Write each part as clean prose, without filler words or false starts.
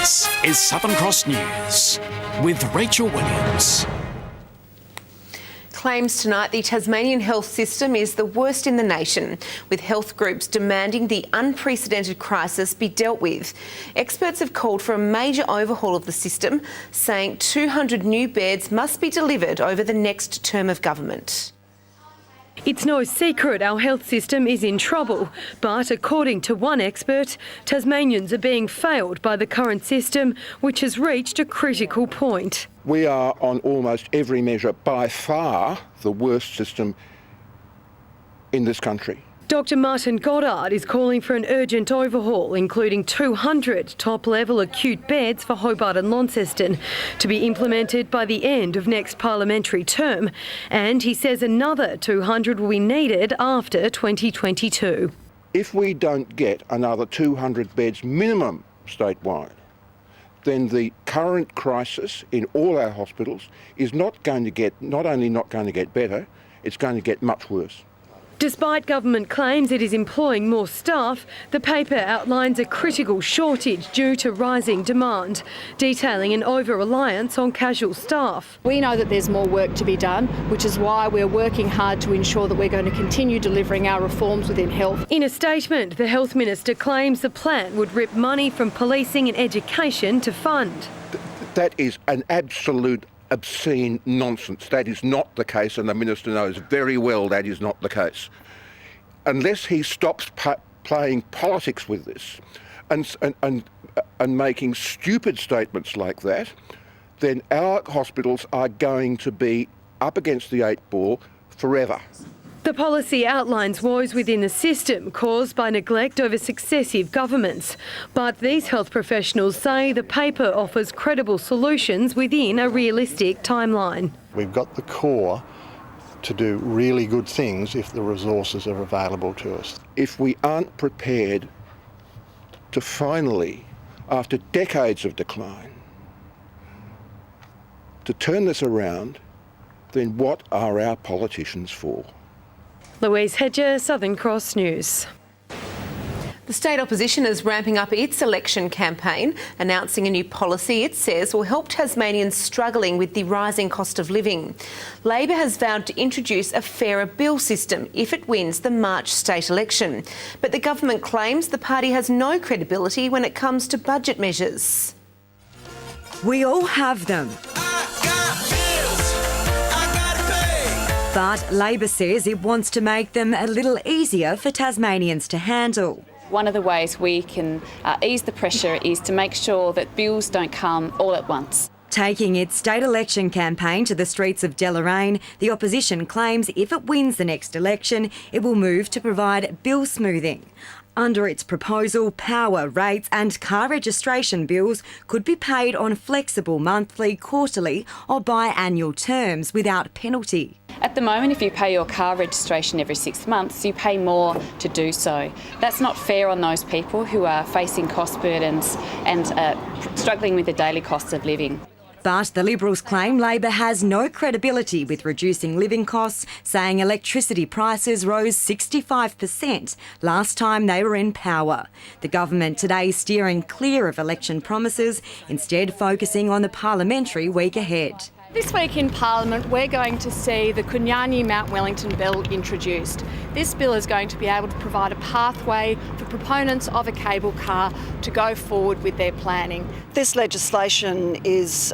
This is Southern Cross News with Rachel Williams. Claims tonight the Tasmanian health system is the worst in the nation, with health groups demanding the unprecedented crisis be dealt with. Experts have called for a major overhaul of the system, saying 200 new beds must be delivered over the next term of government. It's no secret our health system is in trouble, but according to one expert, Tasmanians are being failed by the current system, which has reached a critical point. We are on almost every measure by far the worst system in this country. Dr Martin Goddard is calling for an urgent overhaul, including 200 top-level acute beds for Hobart and Launceston, to be implemented by the end of next parliamentary term. And he says another 200 will be needed after 2022. If we don't get another 200 beds minimum statewide, then the current crisis in all our hospitals is not only not going to get better, it's going to get much worse. Despite government claims it is employing more staff, the paper outlines a critical shortage due to rising demand, detailing an over-reliance on casual staff. We know that there's more work to be done, which is why we're working hard to ensure that we're going to continue delivering our reforms within health. In a statement, the Health Minister claims the plan would rip money from policing and education to fund. That is an absolute obscene nonsense. That is not the case, and the Minister knows very well that is not the case. Unless he stops playing politics with this and making stupid statements like that, then our hospitals are going to be up against the 8 ball forever. The policy outlines woes within the system caused by neglect over successive governments. But these health professionals say the paper offers credible solutions within a realistic timeline. We've got the core to do really good things if the resources are available to us. If we aren't prepared to finally, after decades of decline, to turn this around, then what are our politicians for? Louise Hedger, Southern Cross News. The state opposition is ramping up its election campaign, announcing a new policy it says will help Tasmanians struggling with the rising cost of living. Labor has vowed to introduce a fairer bill system if it wins the March state election. But the government claims the party has no credibility when it comes to budget measures. We all have them. But Labor says it wants to make them a little easier for Tasmanians to handle. One of the ways we can ease the pressure is to make sure that bills don't come all at once. Taking its state election campaign to the streets of Deloraine, the opposition claims if it wins the next election, it will move to provide bill smoothing. Under its proposal, power, rates and car registration bills could be paid on flexible monthly, quarterly or biannual terms without penalty. At the moment, if you pay your car registration every 6 months, you pay more to do so. That's not fair on those people who are facing cost burdens and struggling with the daily costs of living. But the Liberals claim Labor has no credibility with reducing living costs, saying electricity prices rose 65% last time they were in power. The government today steering clear of election promises, instead focusing on the parliamentary week ahead. This week in Parliament, we're going to see the Kunyanyi-Mount Wellington Bill introduced. This bill is going to be able to provide a pathway for proponents of a cable car to go forward with their planning. This legislation is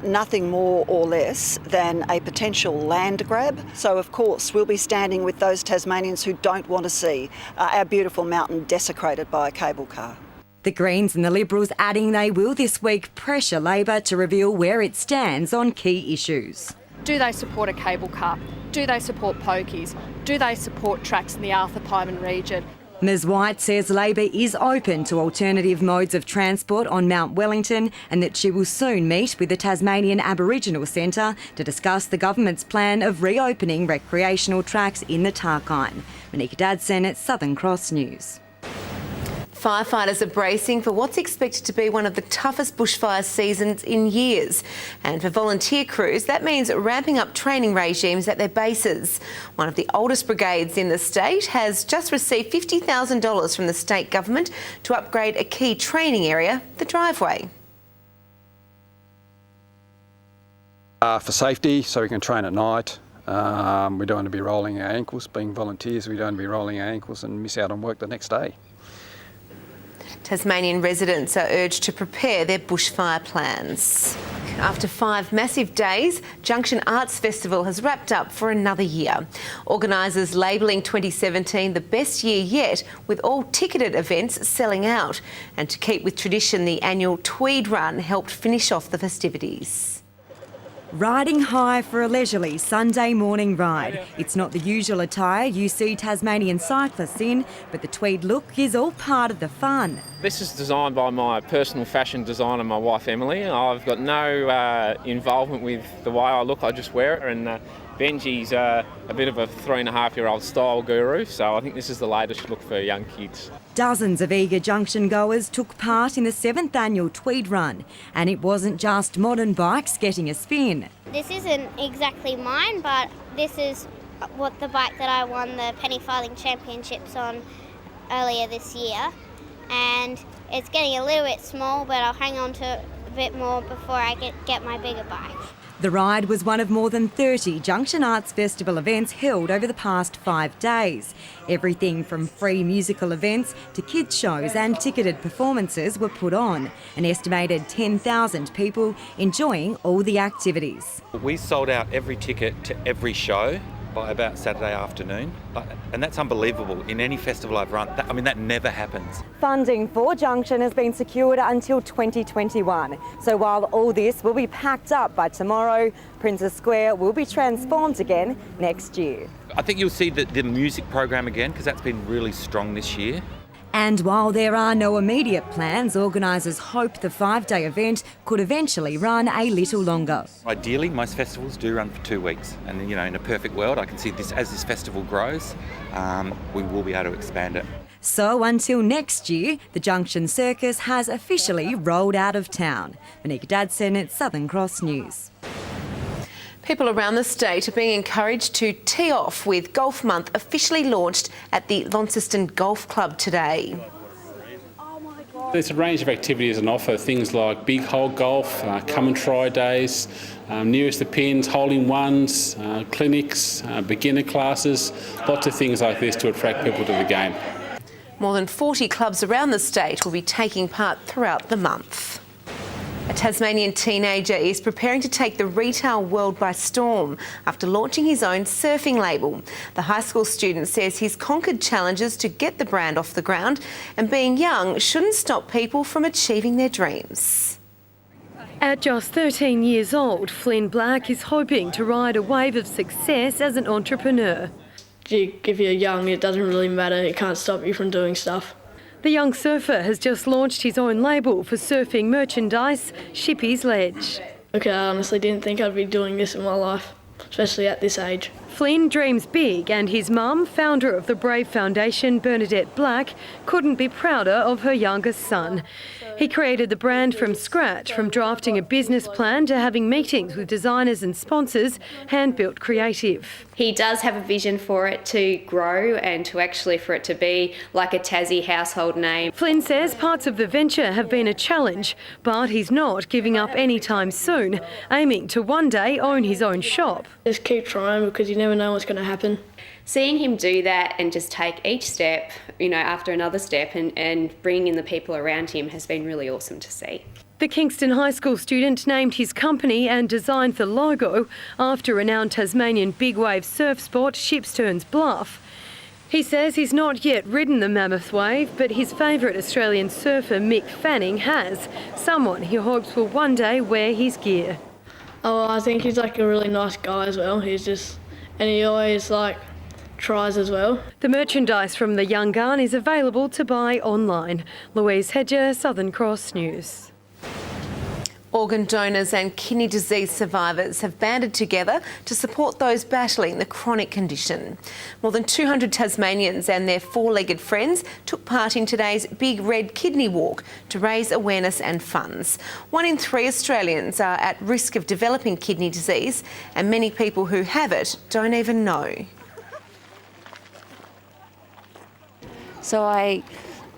nothing more or less than a potential land grab. So, of course, we'll be standing with those Tasmanians who don't want to see our beautiful mountain desecrated by a cable car. The Greens and the Liberals adding they will this week pressure Labor to reveal where it stands on key issues. Do they support a cable car? Do they support pokies? Do they support tracks in the Arthur Pyman region? Ms White says Labor is open to alternative modes of transport on Mount Wellington and that she will soon meet with the Tasmanian Aboriginal Centre to discuss the government's plan of reopening recreational tracks in the Tarkine. Monika Dadson at Southern Cross News. Firefighters are bracing for what's expected to be one of the toughest bushfire seasons in years. And for volunteer crews, that means ramping up training regimes at their bases. One of the oldest brigades in the state has just received $50,000 from the state government to upgrade a key training area, the driveway. For safety, so we can train at night. We don't want to be rolling our ankles. Being volunteers, we don't want to be rolling our ankles and miss out on work the next day. Tasmanian residents are urged to prepare their bushfire plans. After 5 massive days, Junction Arts Festival has wrapped up for another year. Organisers labelling 2017 the best year yet, with all ticketed events selling out. And to keep with tradition, the annual Tweed Run helped finish off the festivities. Riding high for a leisurely Sunday morning ride. It's not the usual attire you see Tasmanian cyclists in, but the tweed look is all part of the fun. This is designed by my personal fashion designer, my wife Emily. I've got no involvement with the way I look, I just wear it. And Benji's a bit of a 3.5-year-old style guru, so I think this is the latest look for young kids. Dozens of eager Junction goers took part in the 7th annual Tweed Run, and it wasn't just modern bikes getting a spin. This isn't exactly mine, but this is what the bike that I won the penny farthing championships on earlier this year, and it's getting a little bit small, but I'll hang on to it a bit more before I get my bigger bike. The ride was one of more than 30 Junction Arts Festival events held over the past 5 days. Everything from free musical events to kids shows and ticketed performances were put on. An estimated 10,000 people enjoying all the activities. We sold out every ticket to every show by about Saturday afternoon, and that's unbelievable. In any festival I've run, that never happens. Funding for Junction has been secured until 2021. So while all this will be packed up by tomorrow, Princess Square will be transformed again next year. I think you'll see the music program again, because that's been really strong this year. And while there are no immediate plans, organisers hope the 5-day event could eventually run a little longer. Ideally, most festivals do run for 2 weeks, and in a perfect world, I can see this as this festival grows, we will be able to expand it. So until next year, the Junction Circus has officially rolled out of town. Monica Dadson at Southern Cross News. People around the state are being encouraged to tee off with Golf Month officially launched at the Launceston Golf Club today. There's a range of activities on offer, things like big hole golf, come and try days, nearest the pins, hole-in-ones, clinics, beginner classes, lots of things like this to attract people to the game. More than 40 clubs around the state will be taking part throughout the month. A Tasmanian teenager is preparing to take the retail world by storm after launching his own surfing label. The high school student says he's conquered challenges to get the brand off the ground, and being young shouldn't stop people from achieving their dreams. At just 13 years old, Flynn Black is hoping to ride a wave of success as an entrepreneur. If you're young, it doesn't really matter. It can't stop you from doing stuff. The young surfer has just launched his own label for surfing merchandise, Shippy's Ledge. Okay, I honestly didn't think I'd be doing this in my life, especially at this age. Flynn dreams big, and his mum, founder of the Brave Foundation, Bernadette Black, couldn't be prouder of her youngest son. He created the brand from scratch, from drafting a business plan to having meetings with designers and sponsors, hand-built creative. He does have a vision for it to grow and for it to be like a Tassie household name. Flynn says parts of the venture have been a challenge, but he's not giving up anytime soon, aiming to one day own his own shop. Just keep trying, because you never know what's going to happen. Seeing him do that and just take each step, after another step and bringing in the people around him has been really awesome to see. The Kingston High School student named his company and designed the logo after renowned Tasmanian big wave surf sport Shipsterns Bluff. He says he's not yet ridden the mammoth wave, but his favourite Australian surfer Mick Fanning has, someone he hopes will one day wear his gear. Oh, I think he's a really nice guy as well. And he always tries as well. The merchandise from the young gun is available to buy online. Louise Hedger, Southern Cross News. Organ donors and kidney disease survivors have banded together to support those battling the chronic condition. More than 200 Tasmanians and their four-legged friends took part in today's Big Red Kidney Walk to raise awareness and funds. 1 in 3 Australians are at risk of developing kidney disease, and many people who have it don't even know. So I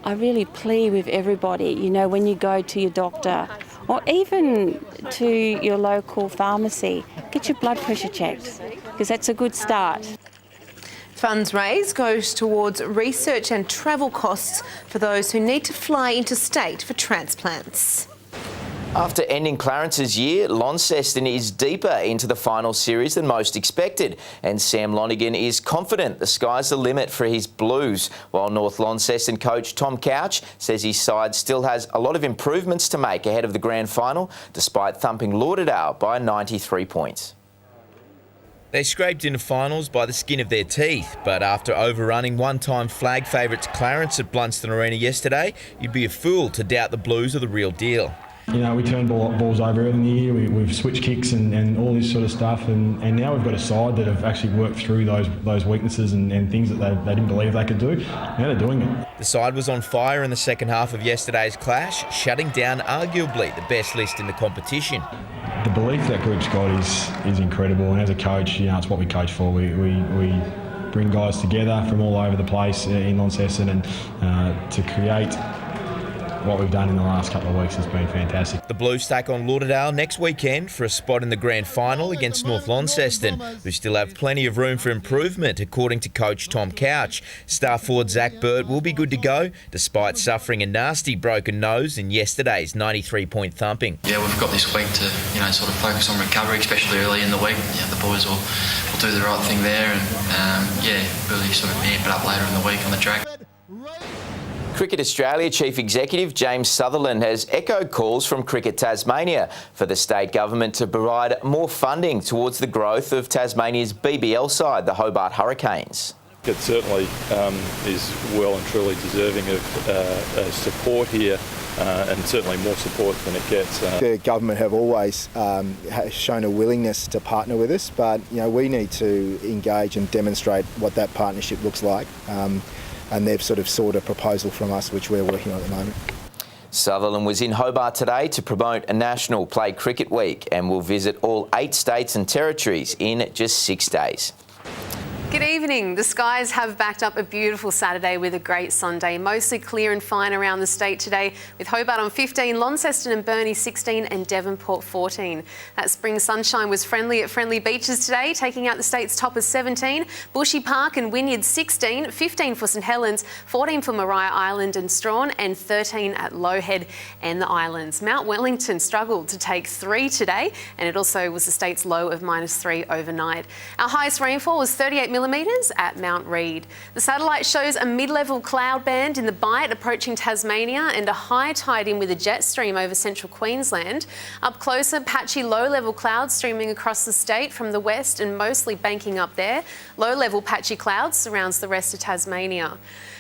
really plead with everybody, when you go to your doctor or even to your local pharmacy. Get your blood pressure checked, because that's a good start. Funds raised goes towards research and travel costs for those who need to fly interstate for transplants. After ending Clarence's year, Launceston is deeper into the final series than most expected, and Sam Lonergan is confident the sky's the limit for his Blues, while North Launceston coach Tom Couch says his side still has a lot of improvements to make ahead of the grand final, despite thumping Lauderdale by 93 points. They scraped into finals by the skin of their teeth, but after overrunning one-time flag favourites Clarence at Blunston Arena yesterday, you'd be a fool to doubt the Blues are the real deal. You know, we turn balls over early in the year, we've switched kicks and all this sort of stuff, and now we've got a side that have actually worked through those weaknesses and things that they didn't believe they could do. Now they're doing it. The side was on fire in the second half of yesterday's clash, shutting down arguably the best list in the competition. The belief that group's got is incredible, and as a coach, you know, it's what we coach for. We bring guys together from all over the place in Launceston, and to create what we've done in the last couple of weeks has been fantastic. The Blues take on Lauderdale next weekend for a spot in the grand final against North Launceston, who still have plenty of room for improvement, according to coach Tom Couch. Star forward Zach Burt will be good to go, despite suffering a nasty broken nose in yesterday's 93-point thumping. Yeah, we've got this week to sort of focus on recovery, especially early in the week. Yeah, the boys will do the right thing there, and really sort of amp it up later in the week on the track. Cricket Australia Chief Executive James Sutherland has echoed calls from Cricket Tasmania for the state government to provide more funding towards the growth of Tasmania's BBL side, the Hobart Hurricanes. It certainly is well and truly deserving of support here, and certainly more support than it gets. The government have always shown a willingness to partner with us, but we need to engage and demonstrate what that partnership looks like. And they've sort of sought a proposal from us, which we're working on at the moment. Sutherland was in Hobart today to promote a National Play Cricket Week and will visit all 8 states and territories in just 6 days. Good evening. The skies have backed up a beautiful Saturday with a great Sunday. Mostly clear and fine around the state today, with Hobart on 15, Launceston and Burnie 16 and Devonport 14. That spring sunshine was friendly at Friendly Beaches today, taking out the state's top as 17, Bushy Park and Wynyard 16, 15 for St Helens, 14 for Maria Island and Strawn, and 13 at Lowhead and the Islands. Mount Wellington struggled to take 3 today, and it also was the state's low of -3 overnight. Our highest rainfall was 38 millimetres at Mount Reid. The satellite shows a mid-level cloud band in the Bight approaching Tasmania and a high tide in with a jet stream over central Queensland. Up closer, patchy low-level clouds streaming across the state from the west and mostly banking up there. Low-level patchy clouds surrounds the rest of Tasmania.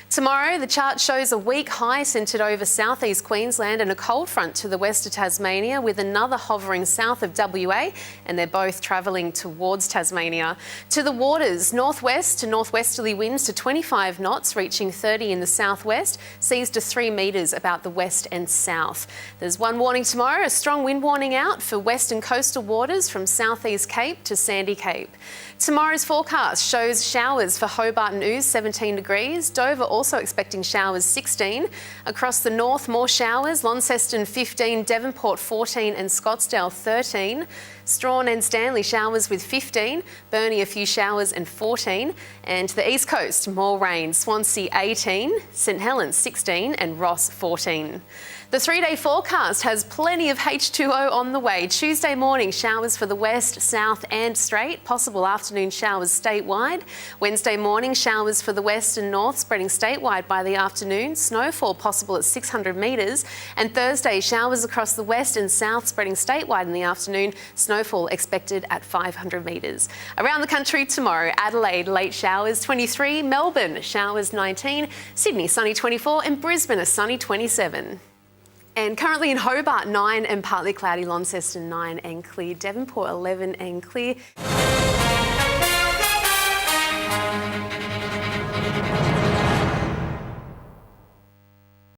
Tomorrow, the chart shows a weak high centred over southeast Queensland and a cold front to the west of Tasmania, with another hovering south of WA, and they're both travelling towards Tasmania. To the waters, northwest to northwesterly winds to 25 knots, reaching 30 in the southwest, seas to 3 metres about the west and south. There's one warning tomorrow, a strong wind warning out for western coastal waters from southeast Cape to Sandy Cape. Tomorrow's forecast shows showers for Hobart and Ouse, 17 degrees. Dover also expecting showers, 16. Across the north, more showers. Launceston, 15. Devonport, 14. And Scottsdale, 13. Strawn and Stanley, showers with 15. Burnie, a few showers and 14. And to the east coast, more rain. Swansea, 18. St Helens, 16. And Ross, 14. The 3-day forecast has plenty of H2O on the way. Tuesday morning, showers for the west, south and straight. Possible afternoon showers statewide. Wednesday morning, showers for the west and north, spreading statewide by the afternoon. Snowfall possible at 600 metres. And Thursday, showers across the west and south, spreading statewide in the afternoon. Snowfall expected at 500 metres. Around the country tomorrow, Adelaide, late showers 23. Melbourne, showers 19. Sydney, sunny 24. And Brisbane, a sunny 27. And currently in Hobart, 9 and partly cloudy, Launceston 9 and clear, Devonport 11 and clear.